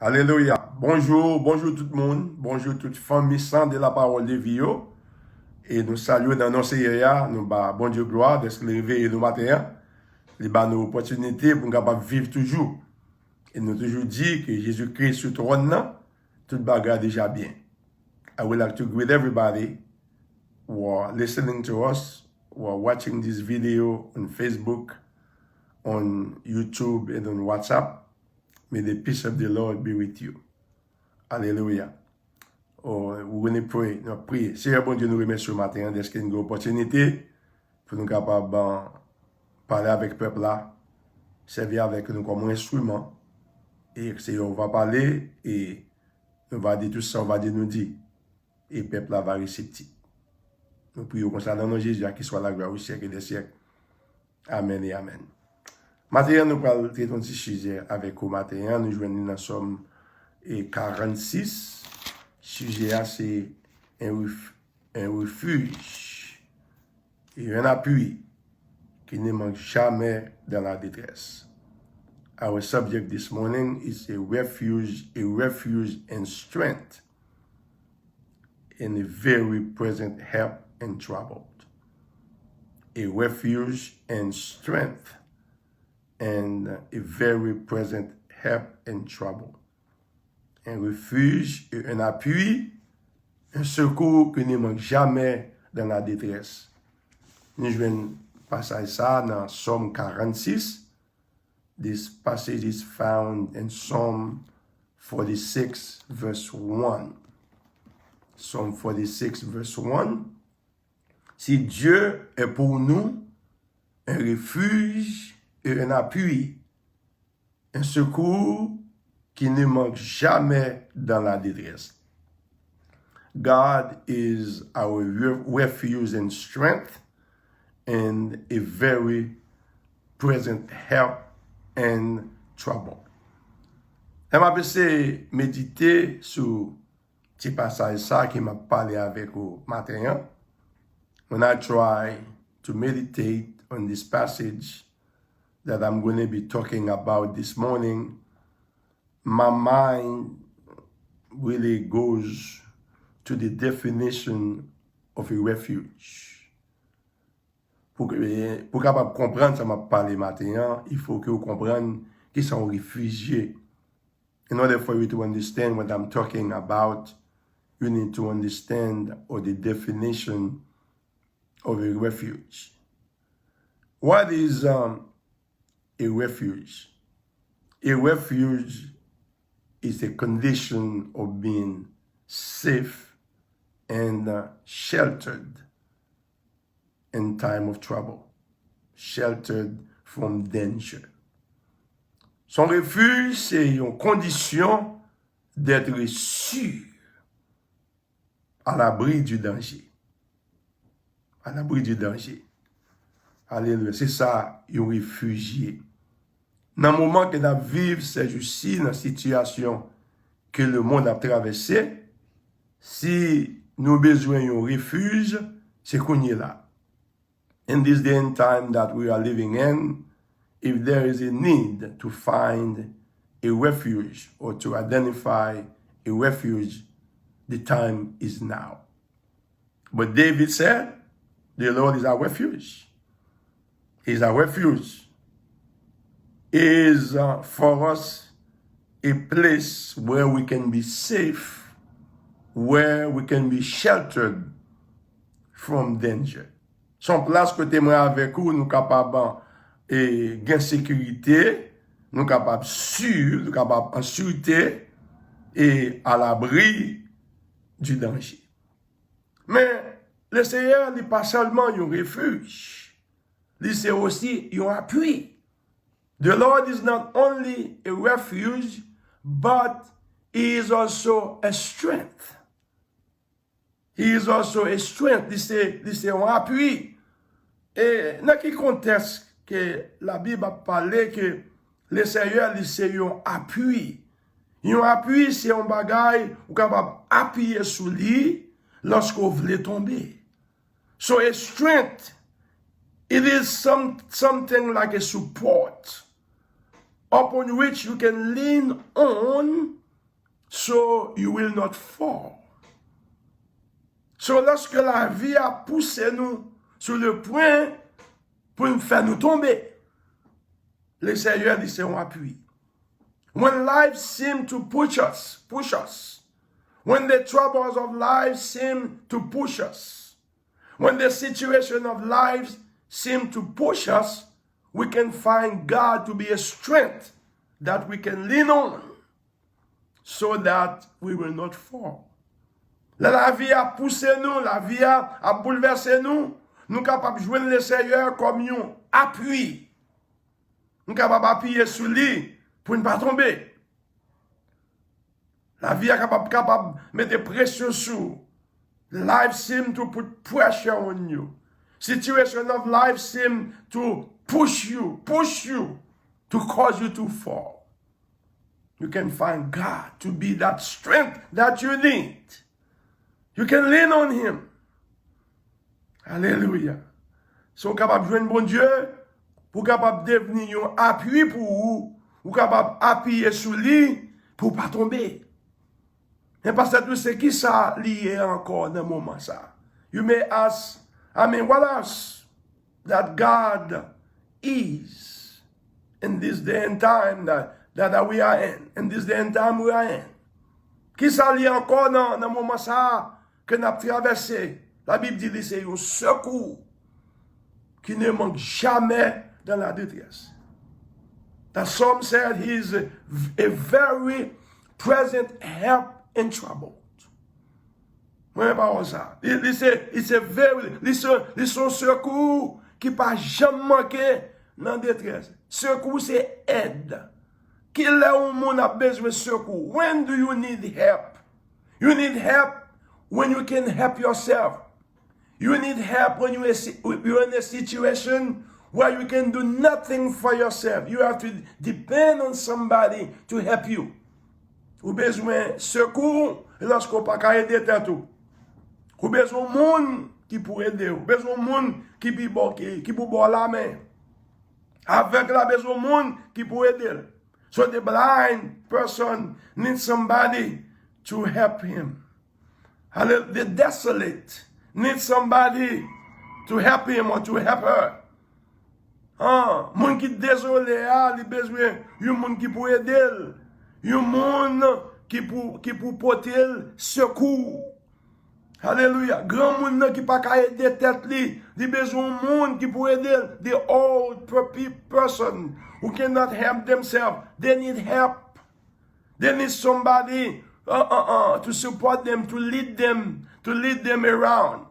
Alléluia. Bonjour, bonjour tout le monde. Bonjour toute famille sans de la parole de vie. Et nous saluons dans nos séries. Nous bah, bon Dieu gloire de se lever le matin. Il bah nos opportunités pour nous capables vivre toujours. Et nous toujours dit que Jésus-Christ sur le trône, là, tout bagarre déjà bien. I would like to greet everybody who are listening to us, who are watching this video on Facebook, on YouTube, and on WhatsApp. May the peace of the Lord be with you. Alléluia. Oh, vous venez prier, nous prier. Seigneur bon Dieu, nous remercions ce matin d'être une opportunité pour nous capables de parler avec le peuple là, servir avec nous comme un instrument. Et Seigneur, on va parler et on va dire tout ça, on va dire nous dire. Et le peuple là va récepter. Nous prions comme ça dans nos Jésus, à qui soit la gloire au siècle et des siècles. Amen et Amen. Maintenant, nous parlons de ton petit sujet avec vous. Maintenant, nous jouons dans Somme 46. Sujet, c'est un refuge et un appui qui ne manque jamais dans la détresse. Our subject this morning is a refuge and strength in a very present help in trouble. A refuge and strength and a very present help in trouble. Un refuge et un appui, un secours qui ne manque jamais dans la détresse. Nous jouons passage ça dans Psalm 46. This passage is found in Psalm 46, verse 1. Psalm 46, verse 1. Si Dieu est pour nous un refuge et un appui, un secours qui ne manque jamais dans la détresse. God is our refuge and strength and a very present help in trouble. Je m'appelle méditer sur ce passage ça qui m'a parlé avec vous matin. When I try to meditate on this passage that I'm going to be talking about this morning, my mind really goes to the definition of a refuge. Pour capable comprendre ça m'a parlé matin, il faut que vous compreniez qu'ils sont réfugiés. In order for you to understand what I'm talking about, you need to understand the definition of a refuge. What is a refuge? A refuge is a condition of being safe and sheltered in time of trouble, sheltered from danger. Son refuge, c'est une condition d'être sûr à l'abri du danger. À l'abri du danger. Alléluia. C'est ça, un réfugié. Dans le moment que nous vivons, c'est juste dans la situation que le monde a traversée, si nous avons besoin d'un refuge, c'est qu'on est là. In this day and time that we are living in, if there is a need to find a refuge or to identify a refuge, the time is now. But David said, the Lord is our refuge. He's our refuge. Is for us a place where we can be safe, where we can be sheltered from danger. Son place que témoin avec vous, nous capables et gain sécurité, nous capables sûr, nous capables en sûreté et à l'abri du danger. Mais le Seigneur n'est pas seulement un refuge, c'est aussi un appui. The Lord is not only a refuge, but He is also a strength. He is also a strength. C'est un appui. Et dans quel contexte que la Bible a parlé que le Seigneur c'est un appui. Un appui, c'est un bagage où capable appuyer sur lui lorsque vous voulez tomber. So a strength, it is something like a support upon which you can lean on so you will not fall. So lorsque la vie a poussé nous sur le point pour nous faire nous tomber, le Seigneur dit c'est un appui. When life seems to push us, when the troubles of life seem to push us, when the situation of life seem to push us, we can find God to be a strength that we can lean on so that we will not fall. La vie a poussé nous, la vie a bouleversé nous, nous sommes capables de joindre le Seigneur comme un appui. Nous sommes capables d'appuyer sur lui pour ne pas tomber. La vie est capable de mettre pression sur. Life seems to put pressure on you. Situation of life seems to push you to cause you to fall. You can find God to be that strength that you need. You can lean on Him. Alléluia. Si vous êtes capable de joindre bon Dieu, vous êtes capable de devenir un appui pour vous, vous êtes capable d'appuyer sur lui pour ne pas tomber. Et parce que c'est qui ça lié encore dans le moment ça? You may ask, what else that God is in this day and time that we are in this day and time we are in? Qui ça lié encore dans le moment ça que nous avons traversé? La Bible dit que c'est un secours qui ne manque jamais dans la détresse. The Psalm said he is a very present help in trouble. Mwen pa ça. It's a very, son secours qui pas jamais manqué dans détresse. Secours c'est aide. Qui là où moun a besoin de secours? When do you need help? You need help when you can help yourself. You need help when you're in a situation where you can do nothing for yourself. You have to depend on somebody to help you. Ou besoin secours lorsqu'on pas qu'à aider tout. Ou besoin monde qui pour aider. Ou besoin monde qui pour boire la main. Avec la besoin monde qui pour aider. So the blind person needs somebody to help him. The desolate needs somebody to help him or to help her. Moun qui désolé li besoin yon moun qui pour aider. Yon moun qui pour porter secours. Alléluia. Grand moun qui pas ka aider tête li besoin moun qui pour aider. The old person who cannot help themselves, they need help. They need somebody to support them, to lead them around.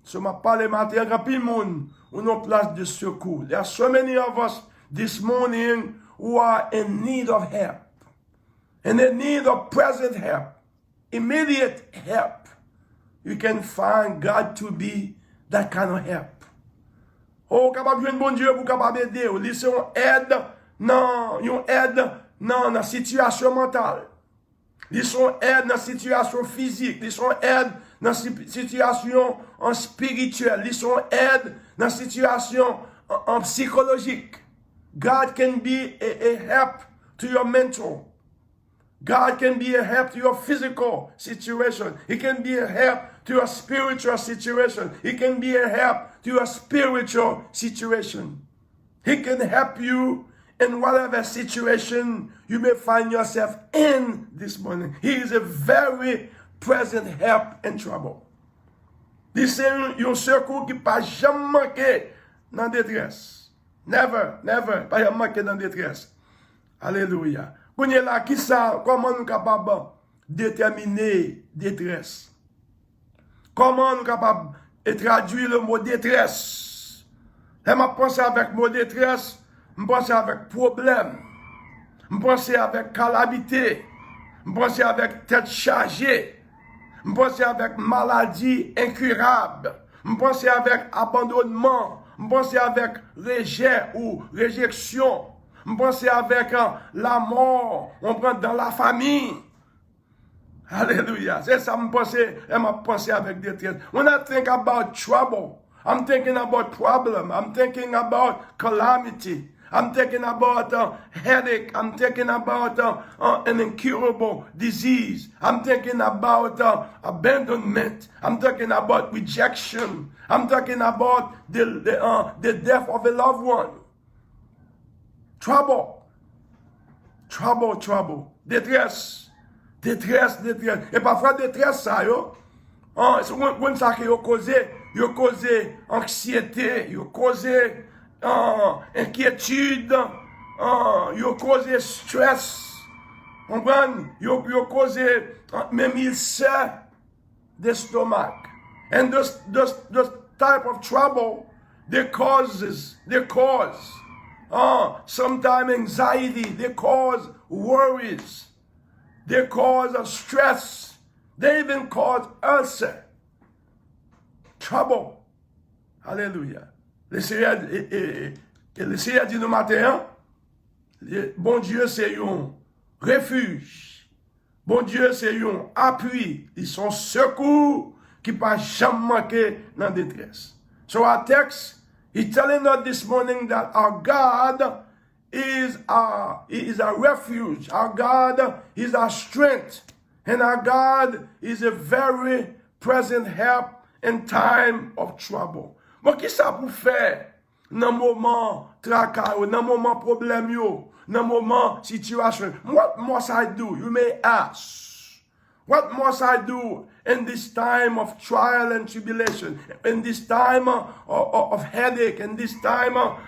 So ma parle matin rapide moun ou non place de secours. There are so many of us this morning who are in need of help. And in need of present help, immediate help. You can find God to be that kind of help. Oh, capable de bon Dieu pour capable aider. Li c'est une aide dans la situation mentale. Li sont aide dans la situation physique. Li sont aide dans la situation spirituelle. Li sont aide dans la situation psychologique. God can be a help to your mental. God can be a help to your physical situation. He can be a help to your spiritual situation. He can be a help to your spiritual situation. He can help you in whatever situation you may find yourself in this morning. He is a very present help in trouble. This is un secours qui pas jamais manqué dans détresse. Never, pas jamais manqué dans détresse. Alléluia. Là, qui ça, comment nous sommes capables de déterminer détresse? Comment nous sommes capables de traduire le mot détresse? Je pense avec le mot détresse, je pense avec problème, je pense avec calamité, je pense avec tête chargée, je pense avec maladie incurable, je pense avec abandonnement, je pense avec rejet ou réjection. Je pense avec la mort, on prend dans la famille. Alléluia. C'est ça, je pense avec détresse. When I think about trouble, I'm thinking about problem. I'm thinking about calamity. I'm talking about headache. I'm talking about an incurable disease. I'm talking about abandonment. I'm talking about rejection. I'm talking about the death of a loved one. Trouble. Trouble, trouble. Détresse. Détresse, détresse. Et parfois détresse ça, yo. C'est comme ça que yo cause anxiété, yo cause inquiétude, yo cause stress. Comprenez? Yo cause même ulcère d'estomac. And those type of trouble, they cause sometimes anxiety, they cause worries, they cause stress, they even cause ulcer. Trouble. Alléluia. Le Seigneur dit nous matin, bon Dieu c'est un refuge. Bon Dieu c'est un appui. Ils sont secours qui ne pas jamais manquer dans la détresse. So our text is telling us this morning that our God is a refuge. Our God is our strength. And our God is a very present help in time of trouble. Bon, qui ça pour faire dans moment tracas, dans moment problème yo, dans moment situation? What must I do? You may ask. What must I do in this time of trial and tribulation, in this time of headache, in this time of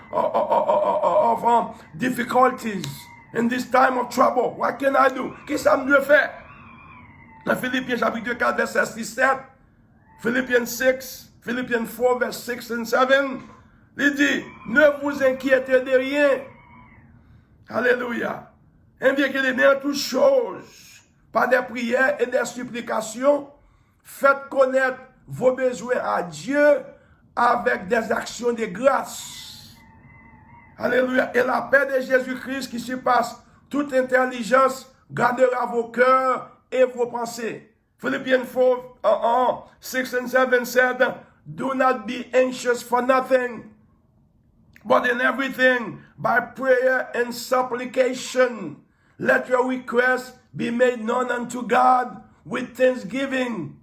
difficulties, in this time of trouble? What can I do? Qu'est-ce que ça me doit faire? Dans Philippiens chapitre 4, verset 6-7, Philippians 6, Philippians 4, verse 6 and 7, il dit, ne vous inquiétez de rien. Alléluia. Inquiétez-vous en toutes choses, par des prières et des supplications, faites connaître vos besoins à Dieu avec des actions de grâce. Alléluia. Et la paix de Jésus-Christ qui surpasse toute intelligence gardera vos cœurs et vos pensées. Philippians 4, 6 and 7 said, do not be anxious for nothing, but in everything, by prayer and supplication, let your requests be made known unto God with thanksgiving,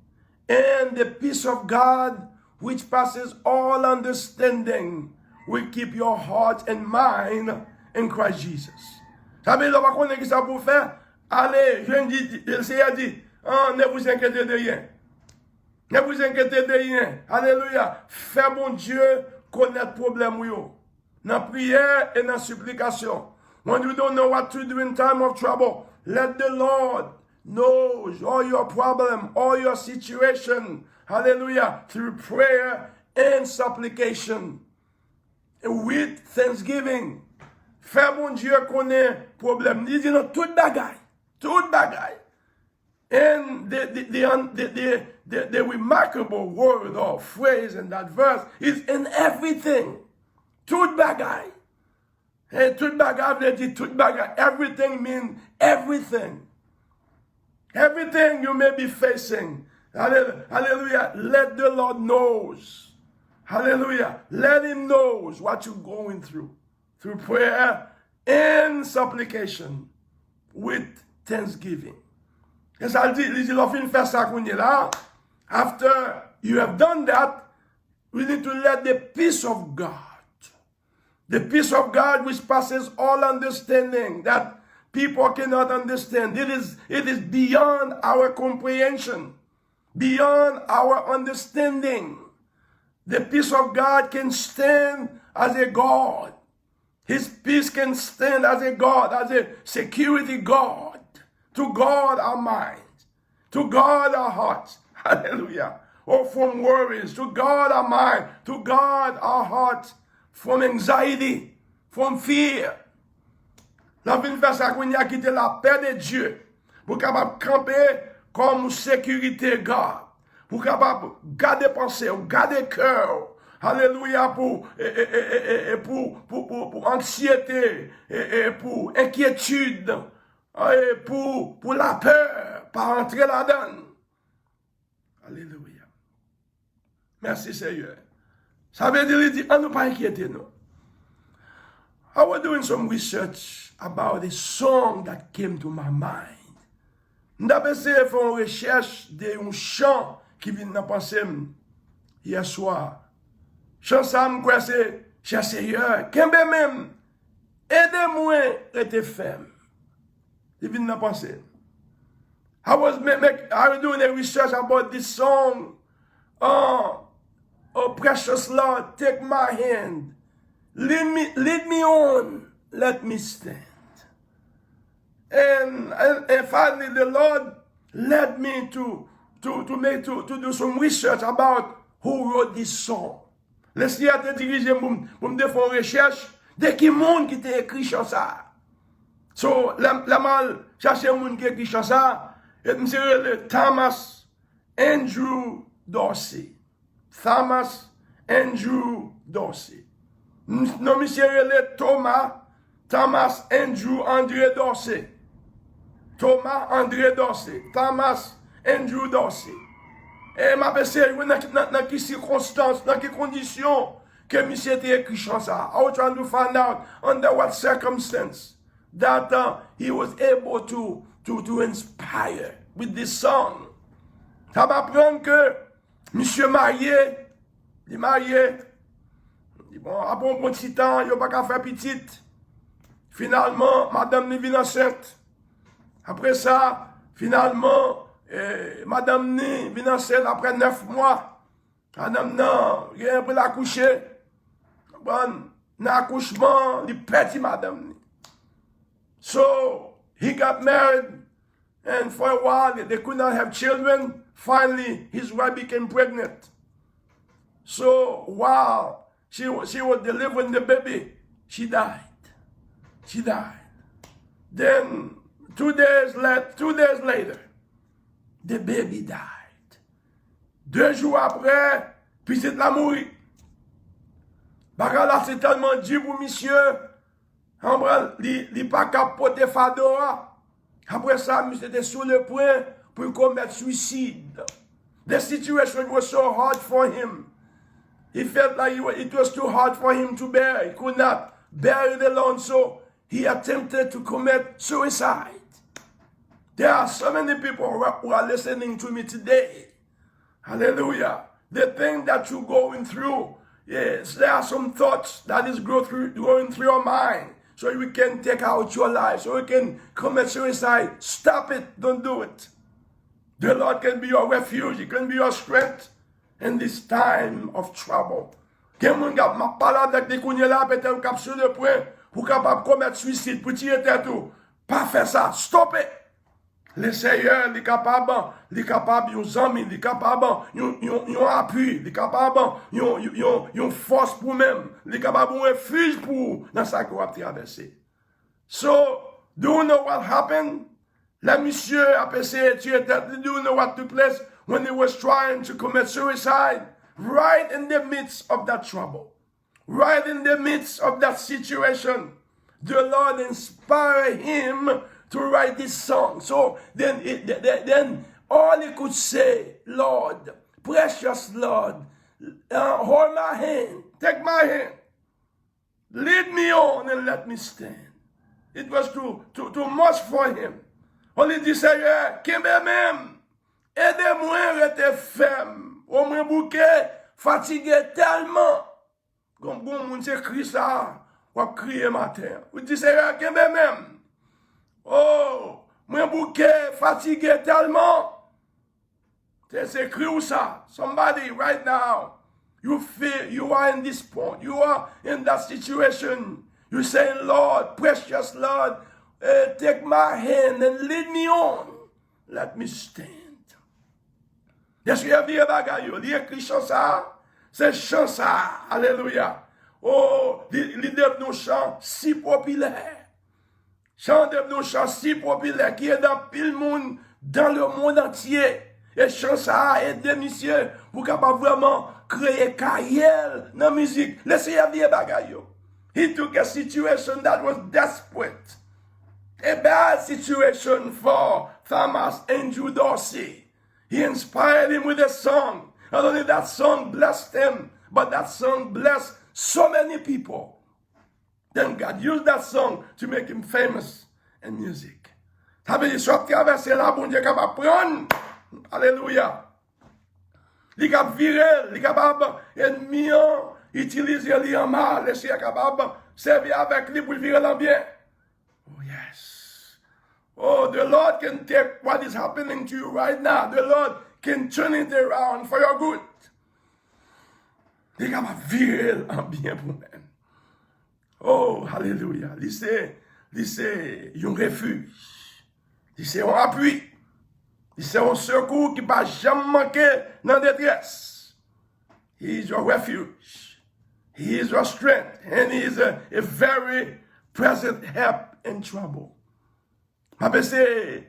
and the peace of God, which passes all understanding, will keep your heart and mind in Christ Jesus. Savez, là, par contre, qu'est-ce que ça pour faire? Allez, je dis, le Seigneur dit, ne vous inquiétez de rien. Ne vous inquiétez de rien. Alléluia. Fais bon Dieu connaître le problème. Dans la prière et dans la supplication. When you don't know what to do in time of trouble, let the Lord know all your problem, all your situation. Hallelujah. Through prayer and supplication. With thanksgiving. Fais bon Dieu connaître le problème. Il dit non, tout bagaille. Tout bagaille. And the remarkable word or phrase in that verse is in everything. Tout bagay. And tout bagay veut dire tout bagay. Everything means everything. Everything you may be facing. Hallelujah. Let the Lord knows. Hallelujah. Let him knows what you're going through. Through prayer and supplication with thanksgiving. Et ça dit, after you have done that, we need to let the peace of God which passes all understanding, that people cannot understand. It is beyond our comprehension, beyond our understanding. The peace of God can stand as a God. His peace can stand as a God, as a security God. To guard our minds, to guard our hearts. Hallelujah. Or from worries, to guard our mind, to guard our hearts from anxiety, from fear. La vie fait ça qu'on y a quitté la paix de Dieu pour capable camper comme sécurité garde, pour capable garder pensée, garder cœur. Alléluia pour anxiété et pour inquiétude. Et pour la peur, pas entrer là-dedans. Alléluia. Merci Seigneur. Ça veut dire, on ne pas inquiéter nous. I was doing some research about a song that came to my mind. M'dapè se fè une recherche de un chant qui vient dans pensée hier soir. Chant ça m'kwa se, cher Seigneur, kembe même, aide-moi rete ferme. Il vient dans pensée. I was doing a research about this song. Oh, precious Lord, take my hand. Lead me on. Let me stand. And finally, the Lord led me to do some research about who wrote this song. Laissez-moi te diriger pour me faire une recherche de qui monde qui t'a écrit ça. So, la mal chercher monde qui écrit ça, et monsieur Thomas Andrew Dorsey. Thomas Andrew Dorsey. Non, monsieur Thomas Andrew André Dorsey. Thomas André Dorsey. Thomas Andrew Dorsey. Et m'a pensé, dans quelles circonstances, dans quelles conditions que monsieur était écrit ça. I was trying to find out under what circumstance that he was able to inspire with this song. Ça m'apprend que monsieur marié, il est marié. Bon, après un bon petit temps, il n'a pas qu'à faire petite. Finalement, madame n'est pas enceinte. Après ça, finalement, madame n'est pas enceinte après 9 mois. Madame n'a rien pour l'accoucher. Bon, l'accouchement, il petit madame. So, he got married, and for a while, they could not have children. Finally, his wife became pregnant. So, while she was delivering the baby, she died. She died. Then 2 days later, the baby died. 2 jours après, puis c'est la mourir. Là, c'est tellement dit pour monsieur, il pas capoter Fadora. Après ça, monsieur était sur le point pour commettre suicide. The situation was so hard for him. He felt like it was too hard for him to bear. He could not bear it alone, so he attempted to commit suicide. There are so many people who are listening to me today. Hallelujah. The thing that you're going through, yes, there are some thoughts that is going through your mind. So you can take out your life, so you can commit suicide. Stop it. Don't do it. The Lord can be your refuge. He can be your strength in this time of trouble. Quelqu'un qui m'a parlé avec des cognés là, peut-être cap sur le point pour capable commettre suicide, pour tirer tête tout. Pas faire ça. Stop it. Le Seigneur, il est capable, yon amis, il est capable, yon appui, il est capable, yon force pour même, il est capable, un refuge pour dans sa qu'on va traverser. So, do you know what happened? La monsieur a passé tuer tête. Do you know what took place when he was trying to commit suicide? Right in the midst of that trouble, right in the midst of that situation, the Lord inspired him to write this song. So then all he could say, Lord, precious Lord, hold my hand, take my hand, lead me on and let me stand. It was too much for him. Only dit, Seigneur, qui même, aidez-moi rester ferme. Au moins bouquet, fatigué tellement. Comme bon monde s'écrit ça, ou crier matin. Vous dites, Seigneur, qui même. Oh, moi bouquet, fatigué tellement. C'est écrit où ça? Somebody right now, you feel you are in this point. You are in that situation. You say, Lord, precious Lord, take my hand and lead me on. Let me stand. Est-ce qu'il y a des bagailles? Il y a écrit chant ça. C'est chant ça. Alléluia. Oh, il devient un chant si populaire. Chant devient un chant si populaire qui est dans pile monde, dans le monde entier. Et chant ça a aidé monsieur pour capable vraiment créer carrière dans la musique. Laissez-y des bagailles. He took a situation that was desperate. A bad situation for Thomas Andrew Dorsey. He inspired him with a song. Not only that song blessed him, but that song blessed so many people. Then God used that song to make him famous in music. Ça veut dire, soit traverser là, bon Dieu capable de prendre. Alléluia. Il est capable de virer, il est capable d'ennemi, utiliser lui en mal, et c'est capable de servir avec lui pour virer en bien. Oh yes. Oh, the Lord can take what is happening to you right now. The Lord can turn it around for your good. Il est capable de virer en bien pour nous. Oh, hallelujah. C'est un refuge. C'est un appui. C'est un secours qui ne va jamais manquer dans la détresse. He is your refuge. He is your strength. And he is a very present help in trouble. Je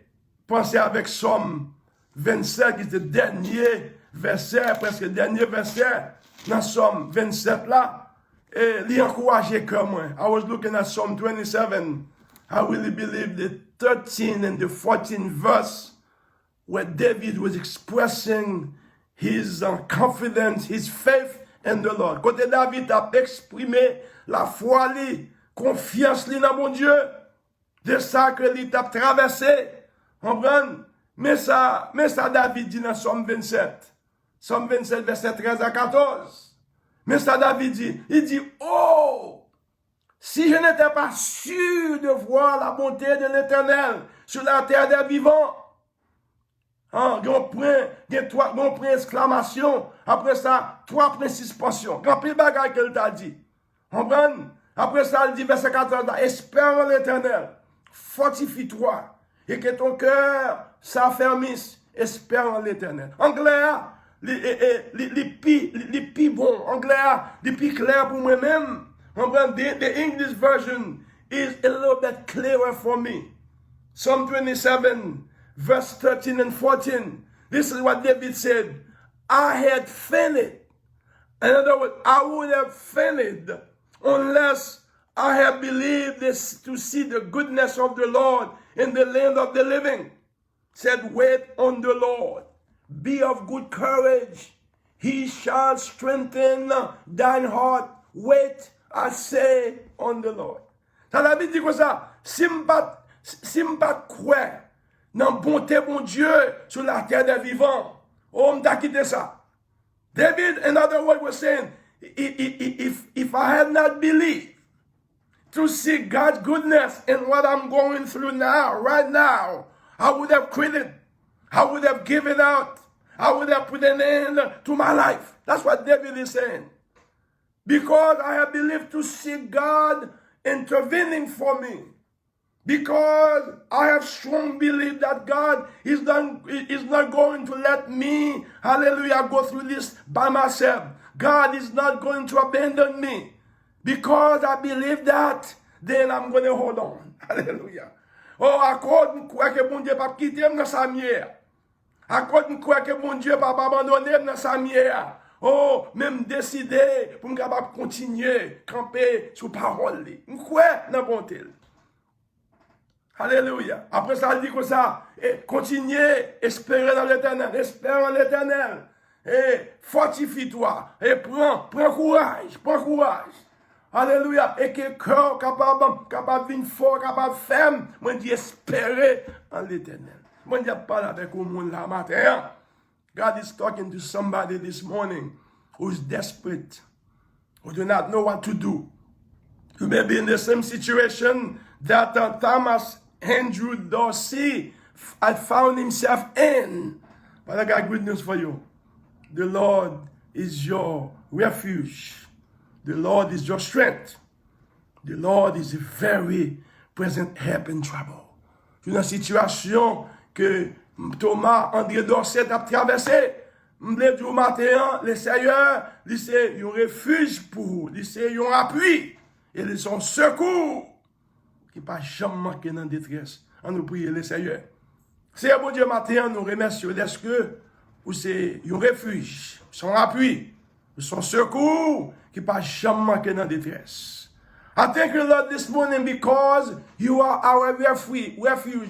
penser avec Somme 27, qui est le dernier verset, presque le dernier verset, dans Somme 27 là. Et il encourageait comme moi. I was looking at Psalm 27. I really believe the 13 and the 14th verse where David was expressing his confidence, his faith in the Lord. Quand David a exprimé la foi, confiance dans mon Dieu, de ça que il a traversé. Comprendre? Mais ça David dit dans Psalm 27. Psalm 27, verset 13 à 14. Mais ça David dit, il dit, oh, si je n'étais pas sûr de voir la bonté de l'Éternel sur la terre des vivants. Hein, on prend exclamation, après ça, 3 points suspension. Quand pile bagaille qu'elle t'a dit. Comprendre? Après ça, il dit, verset 14, espère en l'Éternel, fortifie-toi, et que ton cœur s'affermisse, espère en l'Éternel. Anglais, les pi bon, anglais, les pi clair pour moi-même. The English version is a little bit clearer for me. Psalm 27, verse 13 and 14. This is what David said. I had fainted. In other words, I would have fainted unless I had believed this to see the goodness of the Lord in the land of the living. Said, wait on the Lord. Be of good courage. He shall strengthen thine heart. Wait, I say, on the Lord. Ça la Bible dit comme ça. Si m'pas croire dans bonté bon Dieu sur la terre des vivants, oh m'ta quitté ça. David, in other words, was saying, if I had not believed to see God's goodness in what I'm going through now, right now, I would have quitted. I would have given out. I would have put an end to my life. That's what David is saying. Because I have believed to see God intervening for me. Because I have strong belief that God is not going to let me, hallelujah, go through this by myself. God is not going to abandon me. Because I believe that, then I'm going to hold on. Hallelujah. Oh, à cause de quoi que mon Dieu pas quitter dans sa mière. À cause de quoi que mon Dieu pas abandonner dans sa mière. Oh, même décider pour me capable continuer camper sous parole. Quoi dans bonté. Alléluia. Après ça, il dit comme ça, et continuez, espérez dans l'Éternel, espère en l'Éternel. Et fortifie-toi, et prends courage, Alléluia. Et que cœur capable de fort, capable ferme, moi dis espérer en l'Éternel. Moi dis parler avec au monde là matin. God is talking to somebody this morning who is desperate, who do not know what to do. You may be in the same situation that Thomas Andrew Dorsey had found himself in. But I got good news for you. The Lord is your refuge. The Lord is your strength. The Lord is a very present help in trouble. C'est une situation que Thomas André Dorset a traversé. Le jour matin, le Seigneur, c'est un refuge pour vous. C'est un appui. Et c'est son secours qui ne pas jamais manquer dans la détresse. On nous prie le Seigneur. C'est un bon Dieu matin, nous remercions. Est-ce que c'est un refuge, son appui, son secours qui ne pas jamais manquer dans la détresse. I thank you, Lord, this morning because you are our refuge.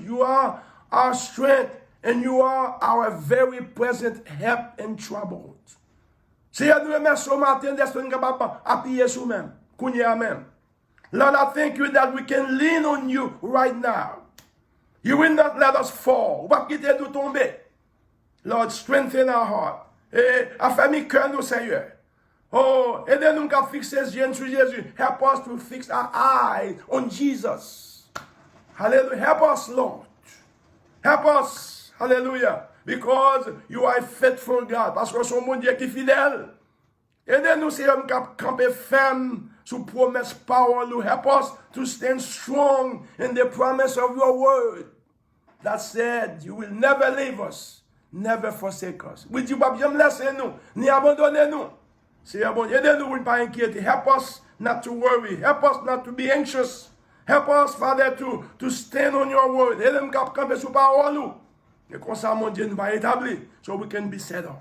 You are our strength and you are our very present help in trouble. Seigneur, nous remercions ce matin d'être capable d'appuyer sur nous-mêmes. Qu'on y a même. Lord, I thank you that we can lean on you right now. You will not let us fall. Ou pas quitter nous tomber. Lord, strengthen our heart. Et affermis cœur nous, Seigneur. Oh, aidez-nous à fixer les yeux sur Jésus. Help us to fix our eyes on Jesus. Hallelujah. Help us, Lord. Help us. Hallelujah. Because you are a faithful God. Parce que son mon Dieu qui est fidèle. Aidez-nous, Seigneur, à camper ferme sous promesse power. Help us to stand strong in the promise of your word. That said, you will never leave us, never forsake us. Oui, Dieu, pas bien laisser nous, ni abandonner nous. Seigneur, bon, aidez-nous, ne pas inquiéter. Help us not to worry. Help us not to be anxious. Help us, Father, to stand on your word. Aidez-nous à camper sous parole. Et comme ça, mon Dieu, nous va établir, so we can be settled.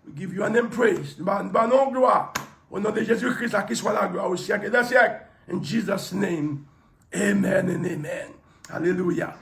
We give you a name praise. Nous allons gloire. Au nom de Jésus-Christ, à qui soit la gloire au siècle et des siècles. In Jesus' name, amen and amen. Hallelujah.